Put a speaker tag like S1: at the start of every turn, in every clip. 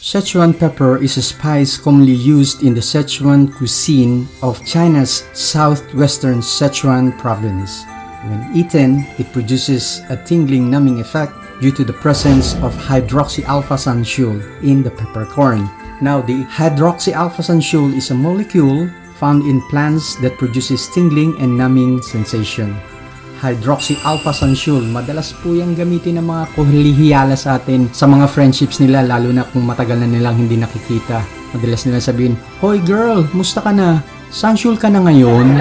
S1: Schezwan pepper is a spice commonly used in the Sichuan cuisine of China's southwestern Sichuan province. When eaten, it produces a tingling numbing effect due to the presence of hydroxyalpha-sansule in the peppercorn. Now, the hydroxyalpha-sansule is a molecule found in plants that produces tingling and numbing sensation. Hydroxyalpha-sansule, madalas po yung gamitin ng mga kohilihiyala sa atin sa mga friendships nila, lalo na kung matagal na nilang hindi nakikita. Madalas nilang sabihin, "Hoy girl, musta ka na? Sansule ka na ngayon?"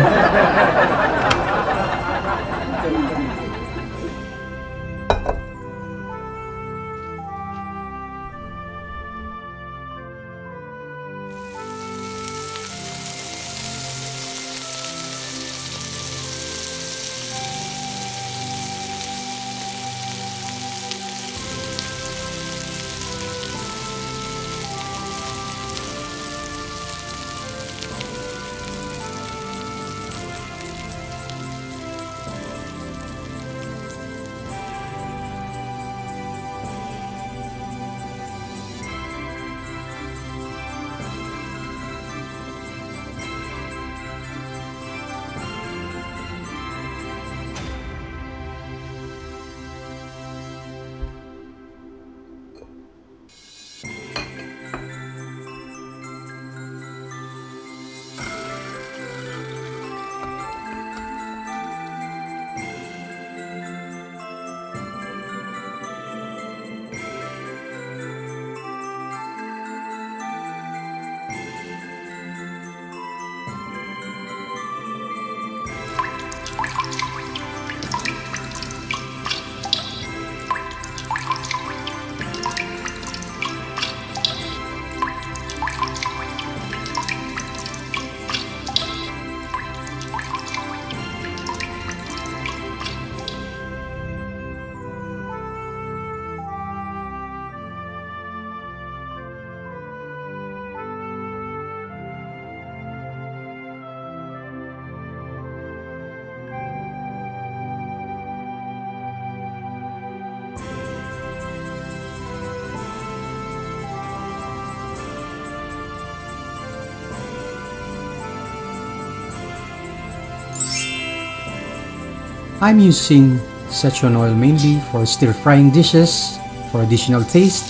S1: I'm using Sichuan oil mainly for stir-frying dishes, for additional taste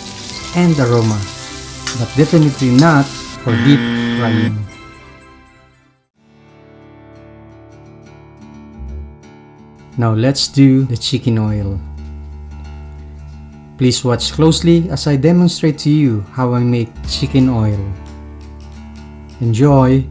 S1: and aroma, but definitely not for deep frying. Now let's do the chicken oil. Please watch closely as I demonstrate to you how I make chicken oil. Enjoy!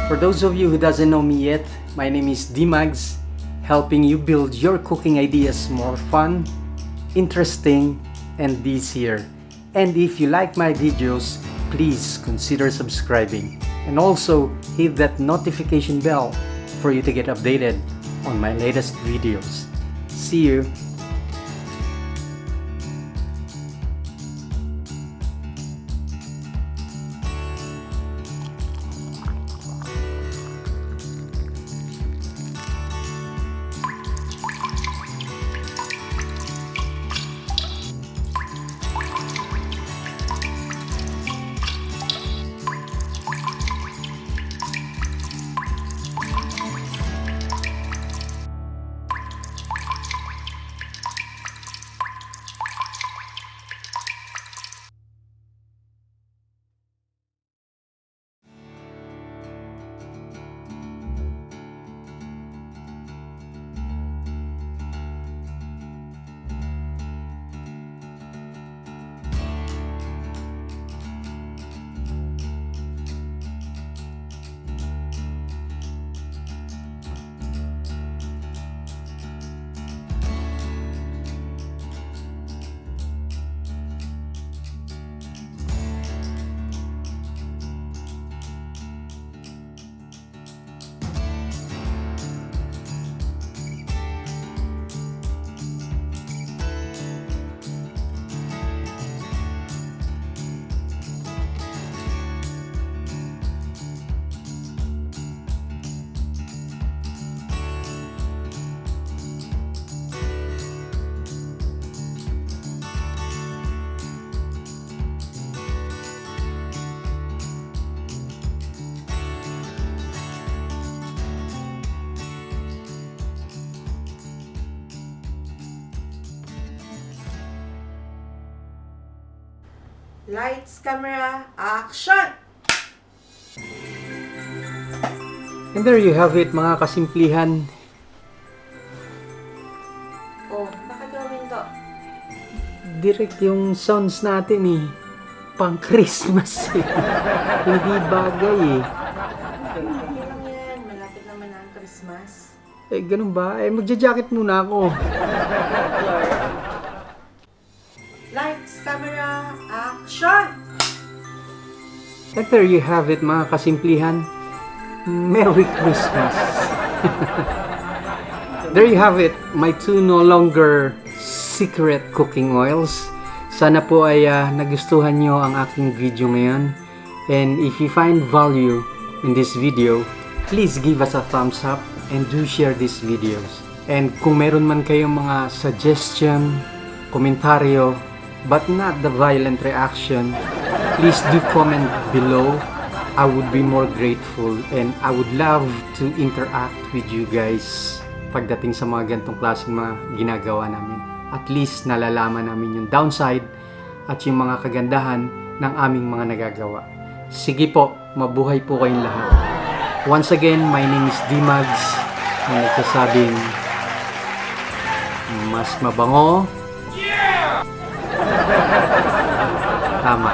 S1: For those of you who doesn't know me yet, my name is Dimags, helping you build your cooking ideas more fun, interesting, and easier. And if you like my videos, please consider subscribing. And also hit that notification bell for you to get updated on my latest videos. See you!
S2: Lights, camera, action!
S1: And there you have it, mga kasimplihan.
S2: Oh, bakit gawin to?
S1: Direct yung sounds natin eh. Pang Christmas eh. Hindi bagay eh.
S2: Okay lang yan, malapit naman ang Christmas.
S1: Eh, ganun ba? Eh, magja-jacket muna ako.
S2: Lights, camera, action!
S1: And there you have it, mga kasimplihan. Merry Christmas! There you have it, my two no longer secret cooking oils. Sana po ay nagustuhan nyo ang aking video ngayon. And if you find value in this video, please give us a thumbs up and do share these videos. And kung meron man kayong mga suggestion, komentaryo, but not the violent reaction, please do comment below. I would be more grateful and I would love to interact with you guys pagdating sa mga ganitong klaseng mga ginagawa namin. At least nalalaman namin yung downside at yung mga kagandahan ng aming mga nagagawa. Sige po, mabuhay po kayong lahat. Once again, my name is Dimags na nagsasabing mas mabango. Tama.